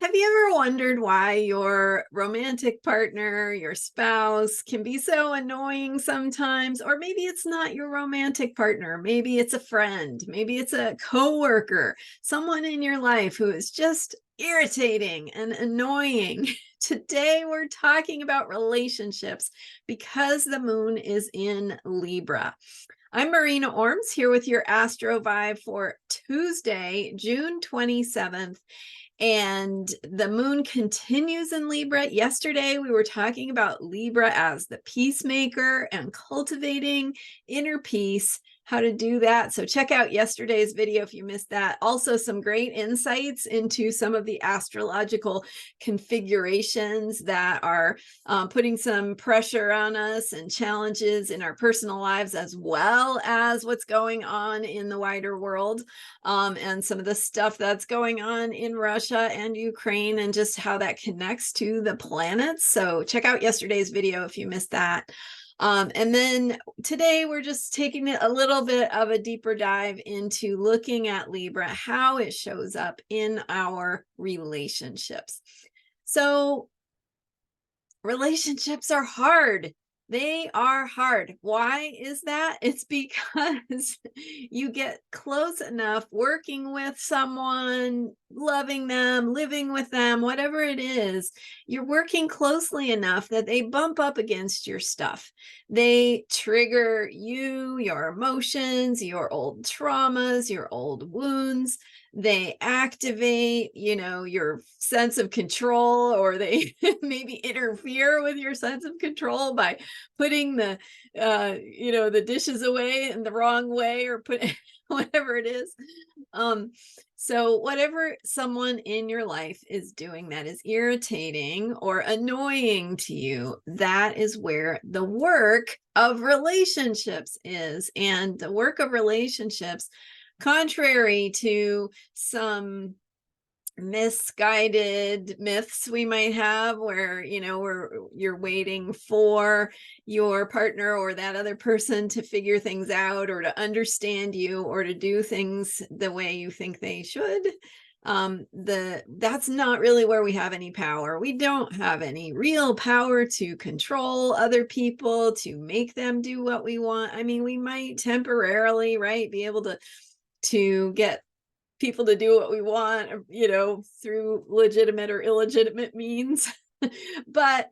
Have you ever wondered why your romantic partner, your spouse, can be so annoying sometimes? Or maybe it's not your romantic partner. Maybe it's a friend. Maybe it's a coworker, someone in your life who is just irritating and annoying. Today, we're talking about relationships because the moon is in Libra. I'm Marina Ormes here with your Astro Vibe for Tuesday, June 27th. And the moon continues in Libra. Yesterday, we were talking about Libra as the peacemaker and cultivating inner peace, how to do that. So check out yesterday's video if you missed that. Also, some great insights into some of the astrological configurations that are putting some pressure on us and challenges in our personal lives, as well as what's going on in the wider world, and some of the stuff that's going on in Russia and Ukraine and just how that connects to the planets. So check out yesterday's video if you missed that. And then today we're just taking it a little bit of a deeper dive into looking at Libra, how it shows up in our relationships. So relationships are hard. They are hard. Why is that? It's because you get close enough working with someone, loving them, living with them, whatever it is, you're working closely enough that they bump up against your stuff. They trigger you, your emotions, your old traumas, your old wounds. They activate, your sense of control, or they maybe interfere with your sense of control by putting the dishes away in the wrong way, or put whatever it is. So whatever someone in your life is doing that is irritating or annoying to you, that is where the work of relationships is. And the work of relationships, contrary to some misguided myths we might have, where you're waiting for your partner or that other person to figure things out, or to understand you, or to do things the way you think they should. That's not really where we have any power. We don't have any real power to control other people, to make them do what we want. I mean, we might temporarily, right, be able to get people to do what we want, through legitimate or illegitimate means. But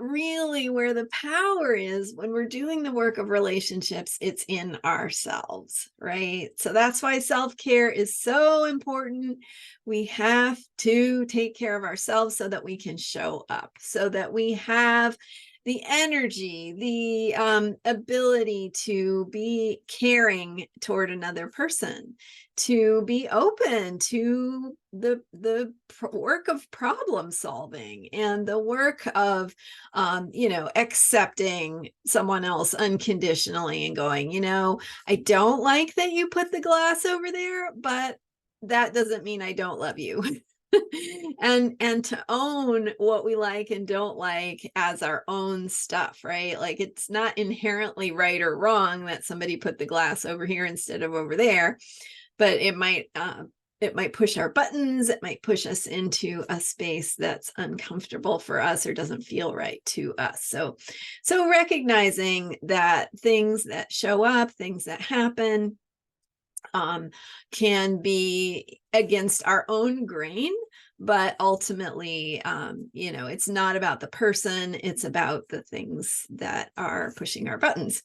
really, where the power is when we're doing the work of relationships, it's in ourselves, right? So that's why self-care is so important. We have to take care of ourselves so that we can show up, so that we have the energy, the ability to be caring toward another person, to be open to the work of problem solving and the work of accepting someone else unconditionally and going, I don't like that you put the glass over there, but that doesn't mean I don't love you. and to own what we like and don't like as our own stuff, right? Like, it's not inherently right or wrong that somebody put the glass over here instead of over there, but it might push our buttons. It might push us into a space that's uncomfortable for us or doesn't feel right to us. So recognizing that things that show up, things that happen, can be against our own grain, but ultimately, it's not about the person, it's about the things that are pushing our buttons,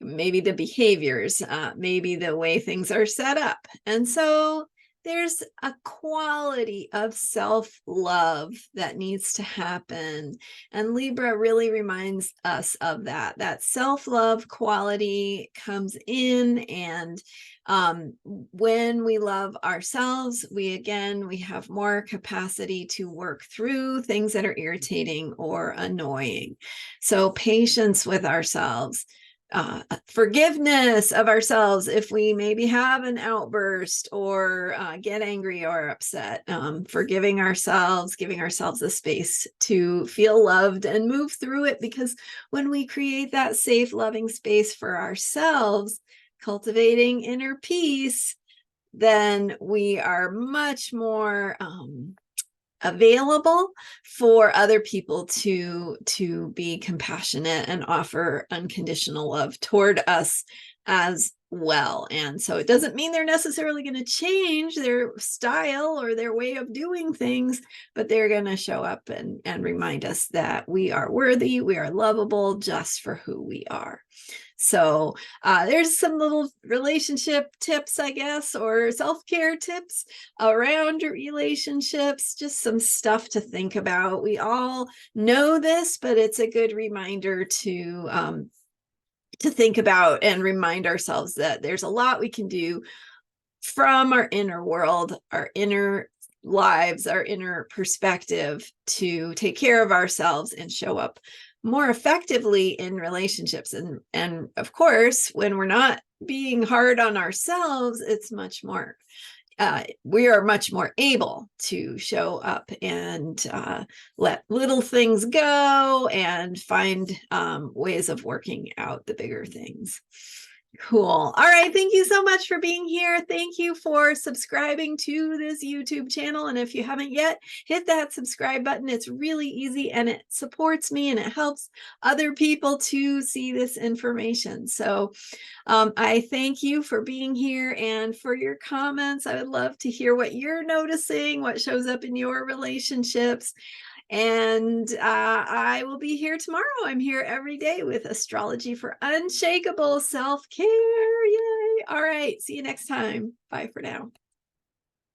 maybe the behaviors, maybe the way things are set up. And so there's a quality of self-love that needs to happen. And Libra really reminds us of that self-love quality comes in. And when we love ourselves, we have more capacity to work through things that are irritating or annoying. So patience with ourselves, forgiveness of ourselves if we maybe have an outburst or get angry or upset, forgiving ourselves, giving ourselves the space to feel loved and move through it. Because when we create that safe, loving space for ourselves, cultivating inner peace, then we are much more available for other people to be compassionate and offer unconditional love toward us as well. And so it doesn't mean they're necessarily going to change their style or their way of doing things, but they're going to show up and remind us that we are worthy, we are lovable just for who we are. So there's some little relationship tips, I guess, or self-care tips around relationships, just some stuff to think about. We all know this, but it's a good reminder to think about and remind ourselves that there's a lot we can do from our inner world, our inner lives, our inner perspective to take care of ourselves and show up more effectively in relationships. And of course, when we're not being hard on ourselves, it's much more we are much more able to show up and let little things go and find ways of working out the bigger things. Cool. All right. Thank you so much for being here. Thank you for subscribing to this YouTube channel. And if you haven't yet, hit that subscribe button. It's really easy and it supports me and it helps other people to see this information. So I thank you for being here and for your comments. I would love to hear what you're noticing, what shows up in your relationships. And I will be here tomorrow. I'm here every day with Astrology for Unshakable Self-Care. Yay. All right. See you next time. Bye for now.